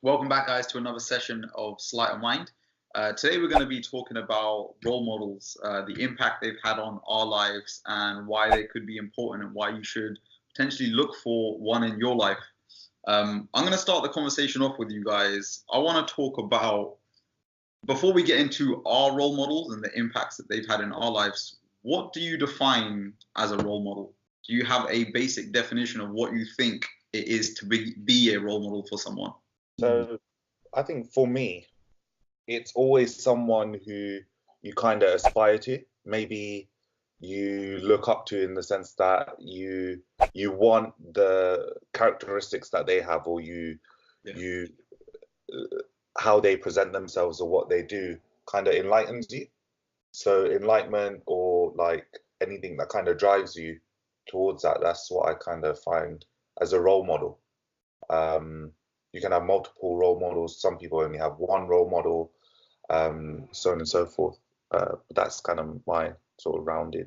Welcome back, guys, to another session of Sleight of Mind. Today, we're going to be talking about role models, the impact they've had on our lives, and why they could be important, and why you should potentially look for one in your life. I'm going to start the conversation off with you guys. I want to talk about, before we get into our role models and the impacts that they've had in our lives, what do you define as a role model? Do you have a basic definition of what you think it is to be a role model for someone? So I think for me, it's always someone who you kind of aspire to. Maybe you look up to in the sense that you want the characteristics that they have, or you how they present themselves or what they do kind of enlightens you. So enlightenment, or like anything that kind of drives you towards that, that's what I kind of find as a role model. You can have multiple role models. Some people only have one role model, so on and so forth. But that's kind of my sort of rounded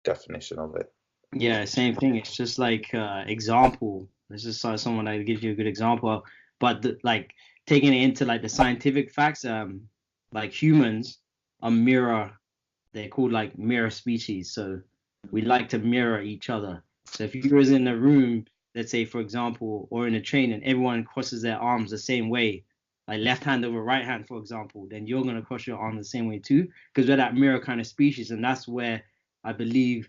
definition of it. Yeah, same thing. It's just like example. This is someone that gives you a good example. But like taking it into like the scientific facts, like humans are mirror. They're called like mirror species. So we like to mirror each other. So if you was in a room, let's say for example, or in a train, and everyone crosses their arms the same way, like left hand over right hand, for example, then you're gonna cross your arm the same way too, because we're that mirror kind of species, and that's where I believe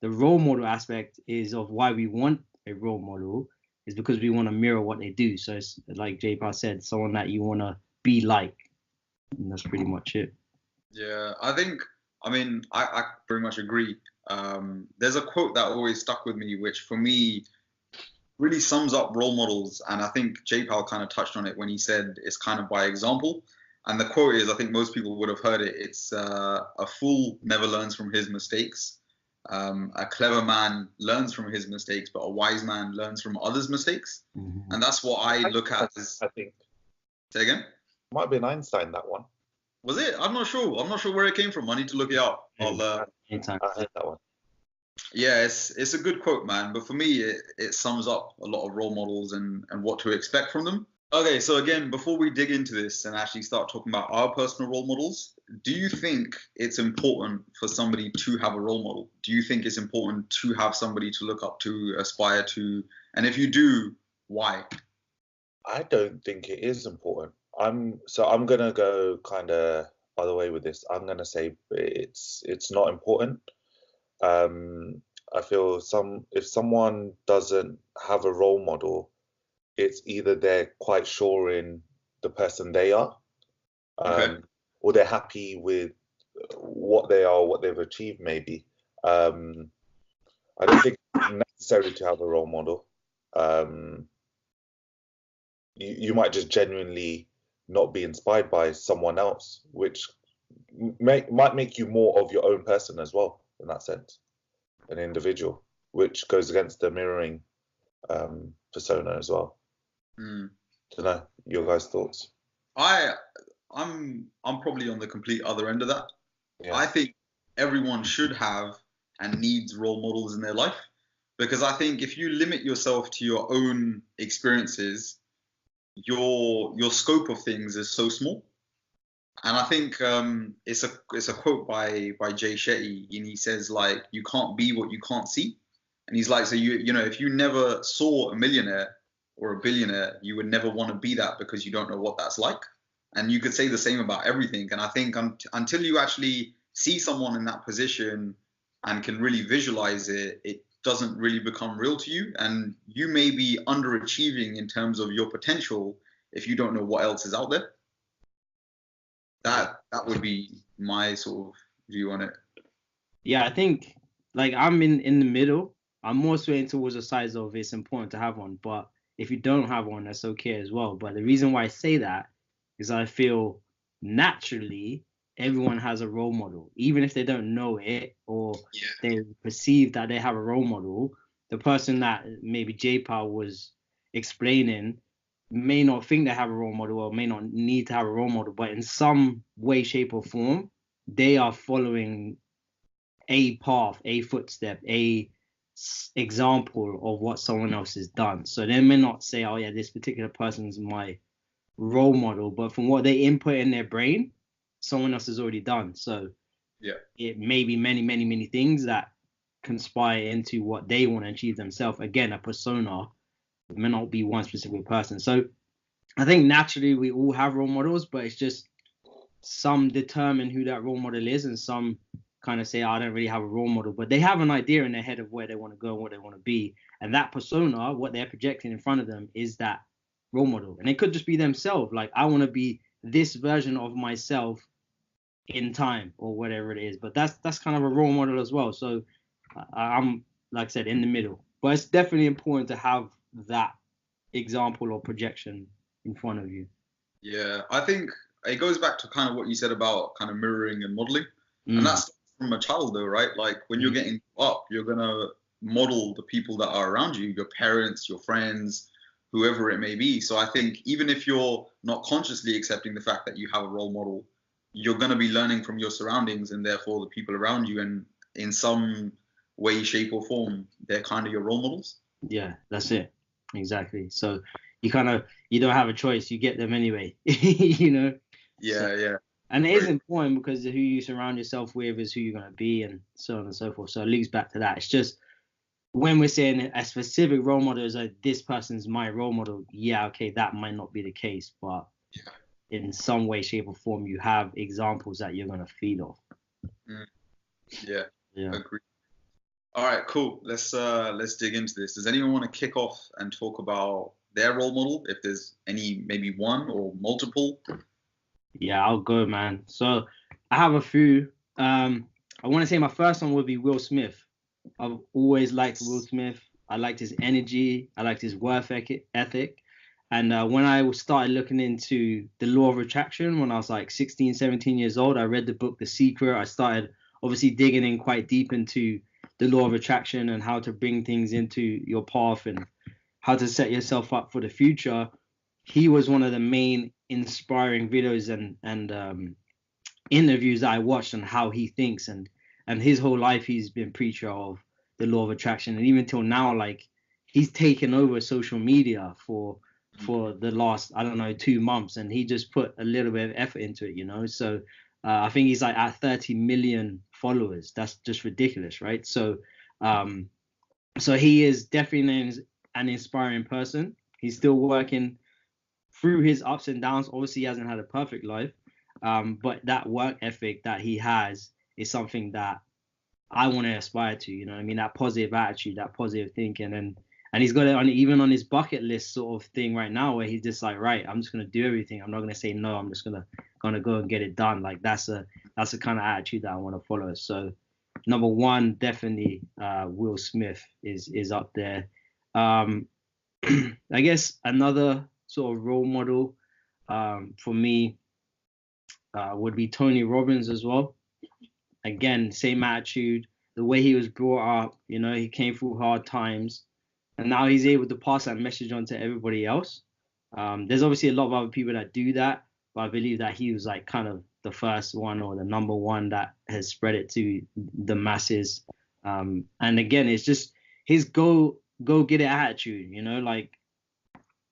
the role model aspect is of why we want a role model, is because we want to mirror what they do. So it's like J-Pa said, someone that you want to be like, and that's pretty much it. Yeah, I pretty much agree. There's a quote that always stuck with me, which for me really sums up role models, and I think J-Pal kind of touched on it when he said it's kind of by example. And the quote is, I think most people would have heard it, it's a fool never learns from his mistakes. A clever man learns from his mistakes, but a wise man learns from others' mistakes. Mm-hmm. And that's what I look at as... I think. Say again? Might have been Einstein, that one. Was it? I'm not sure. I'm not sure where it came from. I need to look it up. I heard that one. Yeah, it's a good quote, man. But for me, it sums up a lot of role models and what to expect from them. Okay, so again, before we dig into this and actually start talking about our personal role models, do you think it's important for somebody to have a role model? Do you think it's important to have somebody to look up to, aspire to? And if you do, why? I don't think it is important. I'm gonna go kind of other way with this. I'm gonna say it's not important. I feel if someone doesn't have a role model, it's either they're quite sure in the person they are, or they're happy with what they are, what they've achieved maybe. I don't think it's necessary to have a role model. You might just genuinely not be inspired by someone else, which might make you more of your own person as well, in that sense, an individual, which goes against the mirroring persona as well. Don't know, your guys' thoughts? I'm probably on the complete other end of that. Yeah. I think everyone should have and needs role models in their life, because I think if you limit yourself to your own experiences, your scope of things is so small. And I think it's a quote by Jay Shetty, and he says, like, you can't be what you can't see. And he's like, so you know, if you never saw a millionaire or a billionaire, you would never want to be that, because you don't know what that's like. And you could say the same about everything. And I think until you actually see someone in that position and can really visualize it, it doesn't really become real to you. And you may be underachieving in terms of your potential if you don't know what else is out there. That would be my sort of view on it. Yeah, I think like I'm in the middle. I'm more swaying towards the side of it's important to have one, but if you don't have one, that's okay as well. But the reason why I say that is I feel naturally everyone has a role model, even if they don't know it, or they perceive that they have a role model. The person that maybe J-Pa was explaining may not think they have a role model, or may not need to have a role model, but in some way, shape, or form, they are following a path, a footstep, a example of what someone else has done. So they may not say, oh yeah, this particular person is my role model, but from what they input in their brain, someone else has already done. So Yeah. it may be many, many, many things that conspire into what they want to achieve themselves. Again, a persona. It may not be one specific person. So I think naturally we all have role models, but it's just some determine who that role model is, and some kind of say, I don't really have a role model, but they have an idea in their head of where they want to go and what they want to be. And that persona, what they're projecting in front of them, is that role model. And it could just be themselves. Like, I want to be this version of myself in time or whatever it is. But that's kind of a role model as well. So I'm, like I said, in the middle. But it's definitely important to have that example or projection in front of you. Yeah, I think it goes back to kind of what you said about kind of mirroring and modeling. And that's from a child though, right? Like when you're getting up, you're gonna model the people that are around you, your parents, your friends, whoever it may be. So I think even if you're not consciously accepting the fact that you have a role model, you're gonna be learning from your surroundings and therefore the people around you, and in some way, shape or form, they're kind of your role models. Yeah, that's it. Exactly. So you don't have a choice. You get them anyway, you know? Yeah, so, yeah. And it is important because who you surround yourself with is who you're going to be, and so on and so forth. So it leads back to that. It's just when we're saying a specific role model is like, this person's my role model. Yeah, okay, that might not be the case, but in some way, shape or form, you have examples that you're going to feed off. Yeah, agree. All right, cool. Let's dig into this. Does anyone want to kick off and talk about their role model, if there's any, maybe one or multiple? Yeah, I'll go, man. So I have a few. I want to say my first one would be Will Smith. I've always liked Will Smith. I liked his energy. I liked his work ethic. And when I started looking into the law of attraction, when I was like 16, 17 years old, I read the book The Secret. I started obviously digging in quite deep into the law of attraction and how to bring things into your path and how to set yourself up for the future. He was one of the main inspiring videos and interviews that I watched on how he thinks, and his whole life he's been preacher of the law of attraction, and even till now, like, he's taken over social media for the last, I don't know, 2 months, and he just put a little bit of effort into it, you know. So I think he's like at 30 million followers. That's just ridiculous, right? So so he is definitely an inspiring person. He's still working through his ups and downs. Obviously, he hasn't had a perfect life, but that work ethic that he has is something that I want to aspire to. You know what I mean? That positive attitude, that positive thinking, and he's got it on even on his bucket list sort of thing right now, where he's just like, right, I'm just gonna do everything. I'm not gonna say no. I'm just gonna go and get it done. Like that's the kind of attitude that I want to follow. So number one, definitely Will Smith is up there. I guess another sort of role model for me would be Tony Robbins as well. Again, same attitude, the way he was brought up, you know, he came through hard times, and now he's able to pass that message on to everybody else. There's obviously a lot of other people that do that, but I believe that he was like kind of the first one or the number one that has spread it to the masses. And again, it's just his go get it attitude, you know, like,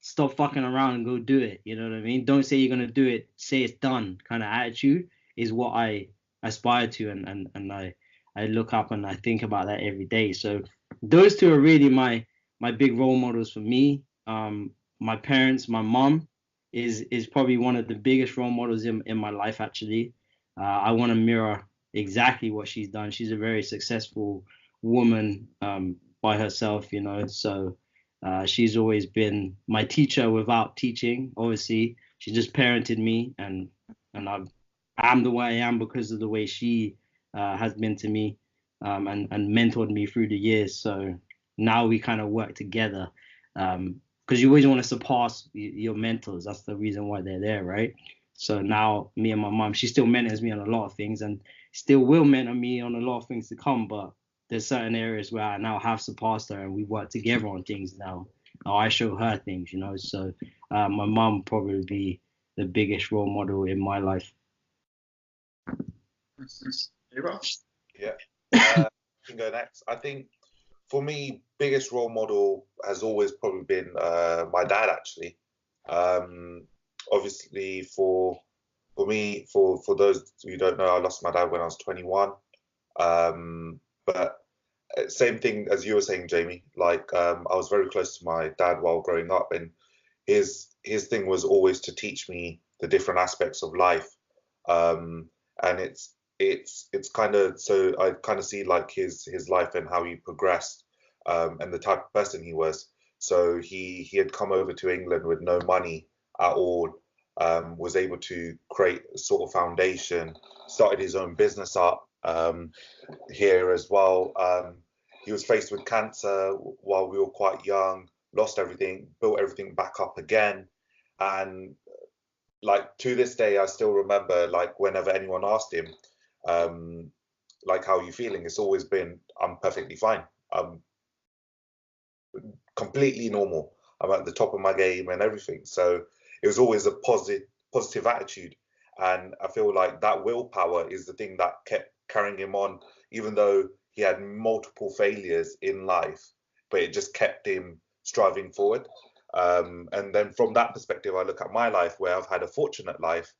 stop fucking around and go do it. You know what I mean? Don't say you're gonna do it, say it's done kind of attitude is what I aspire to, and I look up and I think about that every day. So those two are really my big role models for me. My parents, my mom is probably one of the biggest role models in my life, actually. I want to mirror exactly what she's done. She's a very successful woman by herself, you know. So she's always been my teacher without teaching. Obviously, she just parented me, and I'm the way I am because of the way she has been to me, and mentored me through the years. So now we kind of work together, because you always want to surpass your mentors. That's the reason why they're there, right? So now me and my mom, she still mentors me on a lot of things, and still will mentor me on a lot of things to come. But there's certain areas where I now have surpassed her, and we work together on things now. Or I show her things, you know. So my mom probably be the biggest role model in my life. Yeah. I can go next. I think for me, biggest role model has always probably been my dad, actually. obviously for me, for those who don't know, I lost my dad when I was 21. But same thing as you were saying, Jamie. Like I was very close to my dad while growing up, and his thing was always to teach me the different aspects of life. And it's kind of, so I kind of see like his life and how he progressed, and the type of person he was. So he had come over to England with no money at all, was able to create a sort of foundation, started his own business up here as well. He was faced with cancer while we were quite young, lost everything, built everything back up again. And like to this day, I still remember like whenever anyone asked him, like, how are you feeling? It's always been, I'm perfectly fine. I'm completely normal. I'm at the top of my game and everything. So it was always a positive attitude. And I feel like that willpower is the thing that kept carrying him on, even though he had multiple failures in life, but it just kept him striving forward. And then from that perspective, I look at my life where I've had a fortunate life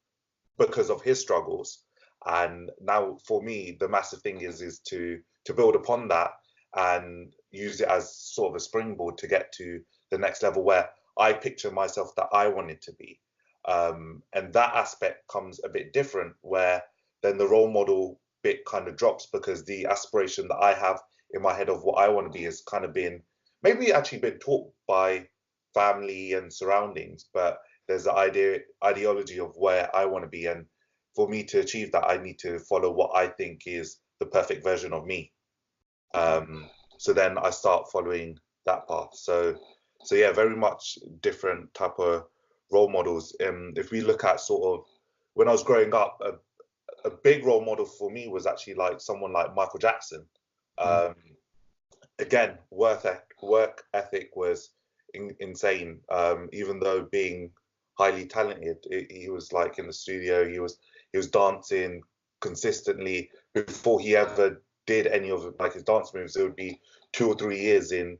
because of his struggles. And now for me, the massive thing is to build upon that and use it as sort of a springboard to get to the next level where I picture myself that I wanted to be. And that aspect comes a bit different, where then the role model bit kind of drops, because the aspiration that I have in my head of what I want to be has kind of been maybe actually been taught by family and surroundings, but there's the ideology of where I want to be. And for me to achieve that, I need to follow what I think is the perfect version of me. So then I start following that path. So yeah, very much different type of role models. If we look at sort of when I was growing up, a big role model for me was actually like someone like Michael Jackson. Again, work ethic was insane. Even though being highly talented, he was like in the studio, he was dancing consistently. Before he ever did any of like his dance moves, it would be 2 or 3 years in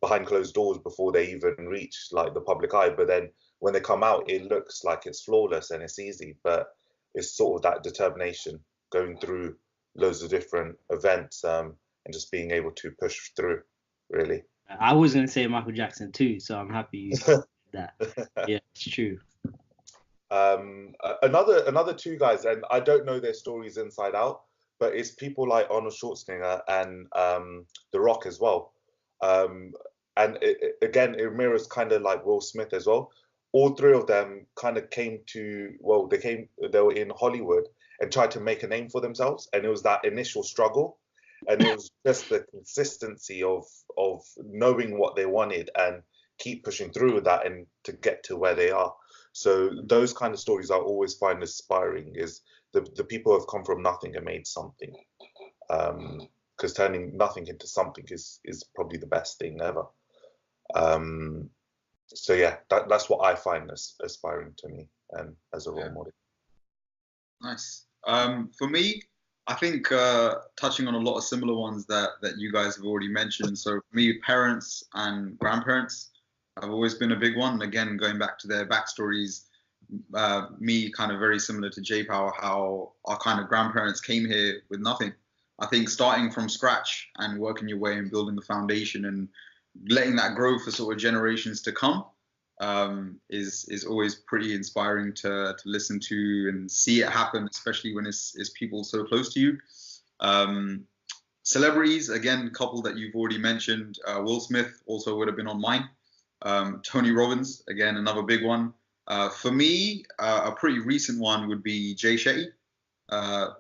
behind closed doors before they even reach like the public eye. But then when they come out, it looks like it's flawless and it's easy, but it's sort of that determination going through loads of different events, and just being able to push through, really. I was gonna say Michael Jackson too, so I'm happy you said that. Yeah, it's true. Another two guys, and I don't know their stories inside out, but it's people like Arnold Schwarzenegger and The Rock as well. And again, it mirrors kind of like Will Smith as well. All three of them kind of came to, well, they were in Hollywood and tried to make a name for themselves, and it was that initial struggle, and it was just the consistency of knowing what they wanted and keep pushing through with that and to get to where they are. So those kind of stories I always find inspiring, is the people who have come from nothing and made something. Because turning nothing into something is probably the best thing ever. So yeah, that's what I find aspiring to me and as a role model. Nice. For me, I think touching on a lot of similar ones that you guys have already mentioned. So for me, parents and grandparents have always been a big one. Again, going back to their backstories, me kind of very similar to J Power, how our kind of grandparents came here with nothing. I think starting from scratch and working your way and building the foundation and letting that grow for sort of generations to come is always pretty inspiring to listen to and see it happen, especially when it's people so close to you. Celebrities, again, a couple that you've already mentioned. Will Smith also would have been on mine. Tony Robbins, again, another big one. For me, a pretty recent one would be Jay Shetty.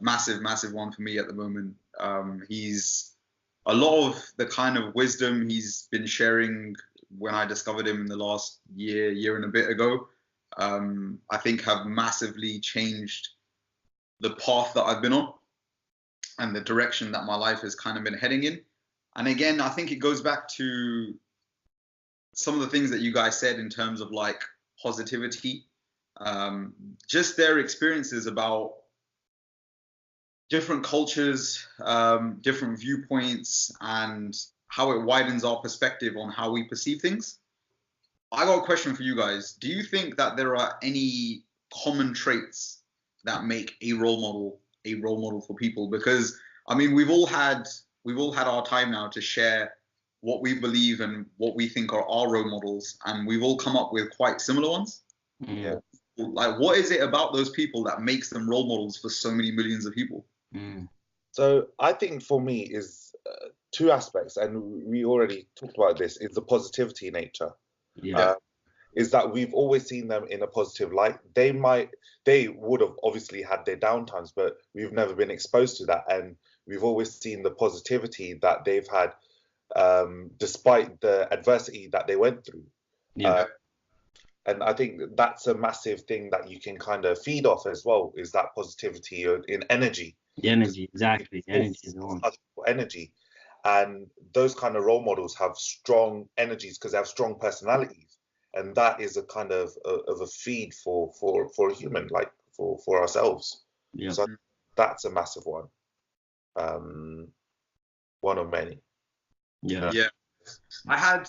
Massive one for me at the moment. He's a lot of the kind of wisdom he's been sharing when I discovered him in the last year and a bit ago, I think have massively changed the path that I've been on and the direction that my life has kind of been heading in. And again, I think it goes back to some of the things that you guys said in terms of like positivity, just their experiences about different cultures, different viewpoints, and how it widens our perspective on how we perceive things. I got a question for you guys. Do you think that there are any common traits that make a role model for people? Because I mean, we've all had our time now to share what we believe and what we think are our role models, and we've all come up with quite similar ones. Yeah. Like, what is it about those people that makes them role models for so many millions of people? So I think for me is two aspects, and we already talked about this, is the positivity nature. Yeah. Is that we've always seen them in a positive light. They would have obviously had their downtimes, but we've never been exposed to that. And we've always seen the positivity that they've had despite the adversity that they went through. Yeah. And I think that's a massive thing that you can kind of feed off as well, is that positivity in energy. The energy, exactly. Energy is the one. Energy. And those kind of role models have strong energies because they have strong personalities. And that is a kind of a feed for a human, like for ourselves. Yeah. So that's a massive one. One of many. Yeah. Yeah. I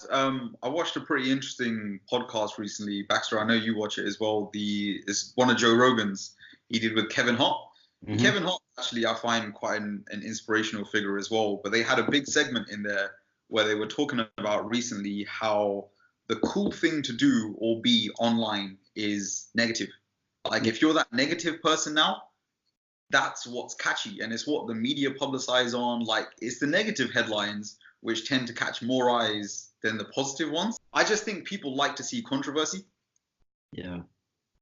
watched a pretty interesting podcast recently. Baxter, I know you watch it as well. It's one of Joe Rogan's he did with Kevin Hart. Mhm. Kevin Hart, actually, I find quite an inspirational figure as well. But they had a big segment in there where they were talking about recently how the cool thing to do or be online is negative. Like, if you're that negative person now, that's what's catchy, and it's what the media publicize on. Like, it's the negative headlines which tend to catch more eyes than the positive ones. I just think people like to see controversy. Yeah.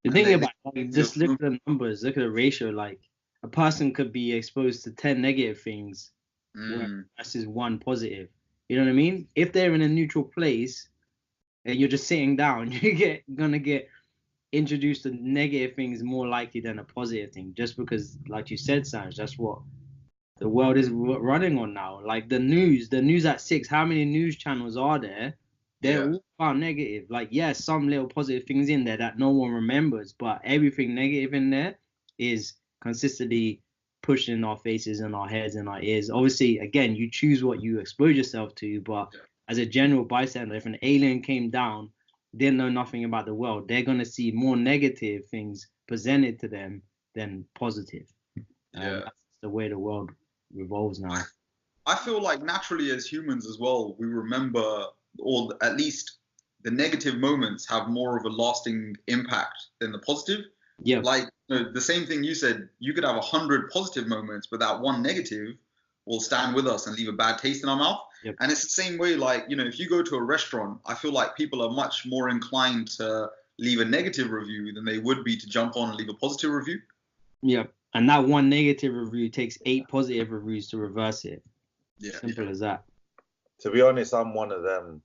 The And thing they- about like, just look at the numbers, look at the ratio. Like a person could be exposed to 10 negative things versus 1 positive. You know what I mean? If they're in a neutral place and you're just sitting down, you're gonna get introduced to negative things more likely than a positive thing. Just because, like you said, Sanj, that's what the world is running on now. Like the news at 6. How many news channels are there? They're all about negative. Like, yes, some little positive things in there that no one remembers, but everything negative in there is consistently pushing in our faces and our heads and our ears. Obviously, again, you choose what you expose yourself to, but as a general bystander, if an alien came down, didn't know nothing about the world, they're going to see more negative things presented to them than positive. That's the way the world revolves now. I feel like naturally as humans as well, we remember, or at least the negative moments have more of a lasting impact than the positive. Yeah. Like the same thing you said, you could have 100 positive moments, but that one negative will stand with us and leave a bad taste in our mouth. Yep. And it's the same way, like, if you go to a restaurant, I feel like people are much more inclined to leave a negative review than they would be to jump on and leave a positive review. Yeah. And that one negative review takes 8 positive reviews to reverse it. Yeah. Simple as that. To be honest, I'm one of them.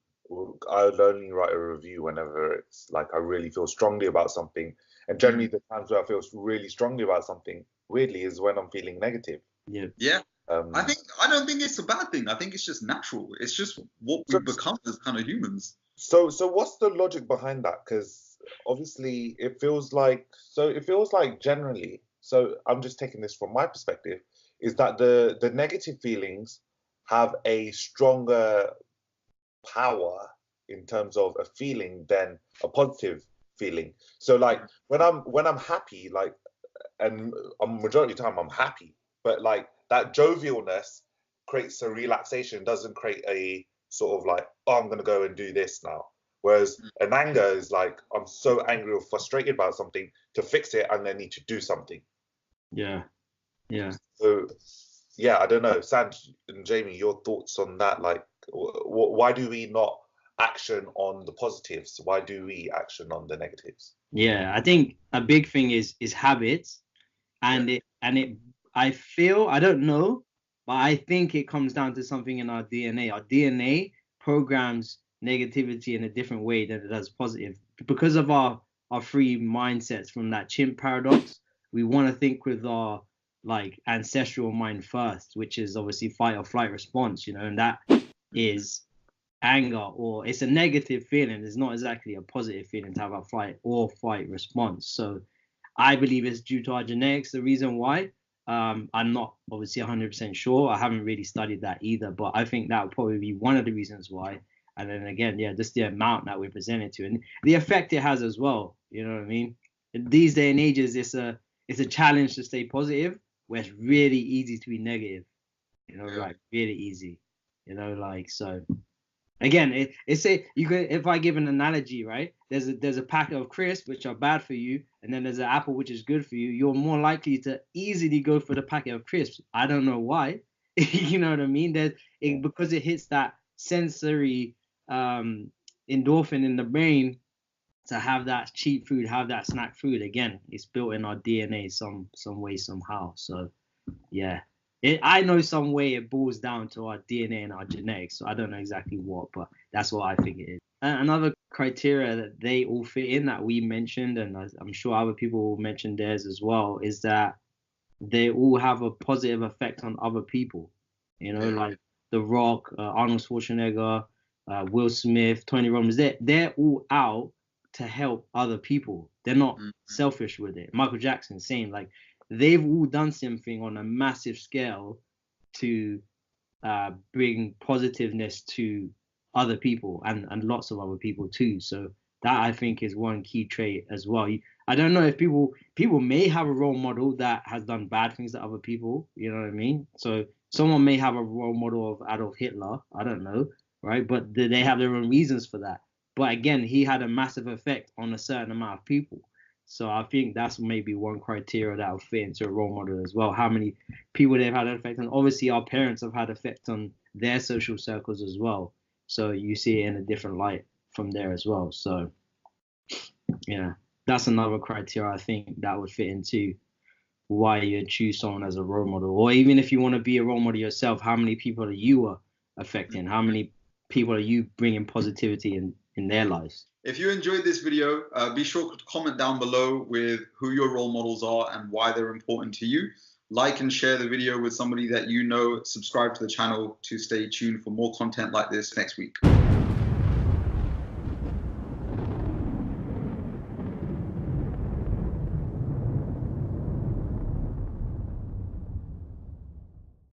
I would only write a review whenever it's like I really feel strongly about something. And generally, the times where I feel really strongly about something, weirdly, is when I'm feeling negative. Yeah. Yeah. I don't think it's a bad thing. I think it's just natural. It's just what we've become as kind of humans. So what's the logic behind that? Because obviously it feels like generally. So I'm just taking this from my perspective, is that the negative feelings have a stronger power in terms of a feeling than a positive feeling. So like when I'm happy, like, and majority of the time I'm happy, but like that jovialness creates a relaxation, doesn't create a sort of like, oh, I'm gonna go and do this now. Whereas an anger is like, I'm so angry or frustrated about something, to fix it and then need to do something. Yeah. Yeah. So yeah, I don't know, Sanj and Jamie, your thoughts on that? Like, why do we not action on the positives? Why do we action on the negatives? Yeah, I think a big thing is habits, and I feel, I don't know, but I think it comes down to something in our DNA. Our DNA programs negativity in a different way than it does positive because of our 3 mindsets from that chimp paradox. We want to think with our like ancestral mind first, which is obviously fight or flight response, and that is anger, or it's a negative feeling. It's not exactly a positive feeling to have a fight or flight response. So I believe it's due to our genetics. The reason why, I'm not obviously 100% sure. I haven't really studied that either, but I think that would probably be one of the reasons why. And then again, yeah, just the amount that we're presented to and the effect it has as well. You know what I mean? In these day and ages, it's a challenge to stay positive, where it's really easy to be negative. You know, like really easy. You know, like so. Again, it's a you could if I give an analogy, right? There's a packet of crisps which are bad for you, and then there's an apple which is good for you. You're more likely to easily go for the packet of crisps. I don't know why. You know what I mean? Because it hits that sensory endorphin in the brain to have that cheap food, have that snack food. Again, it's built in our DNA some way somehow. So yeah. I know some way it boils down to our DNA and our genetics, so I don't know exactly what, but that's what I think it is. Another criteria that they all fit in that we mentioned, and I'm sure other people will mention theirs as well, is that they all have a positive effect on other people. You know, like The Rock, Arnold Schwarzenegger, Will Smith, Tony Robbins. They're all out to help other people. They're not selfish with it. Michael Jackson, same. Like, they've all done something on a massive scale to bring positiveness to other people and lots of other people too. So that I think is one key trait as well. I don't know if people may have a role model that has done bad things to other people. You know what I mean? So someone may have a role model of Adolf Hitler. I don't know, right? But they have their own reasons for that. But again, he had a massive effect on a certain amount of people. So I think that's maybe one criteria that will fit into a role model as well. How many people they've had an effect on. Obviously, our parents have had effect on their social circles as well. So you see it in a different light from there as well. So yeah, that's another criteria I think that would fit into why you choose someone as a role model. Or even if you want to be a role model yourself, how many people are you affecting? How many people are you bringing positivity in their lives? If you enjoyed this video, be sure to comment down below with who your role models are and why they're important to you. Like and share the video with somebody that you know. Subscribe to the channel to stay tuned for more content like this next week.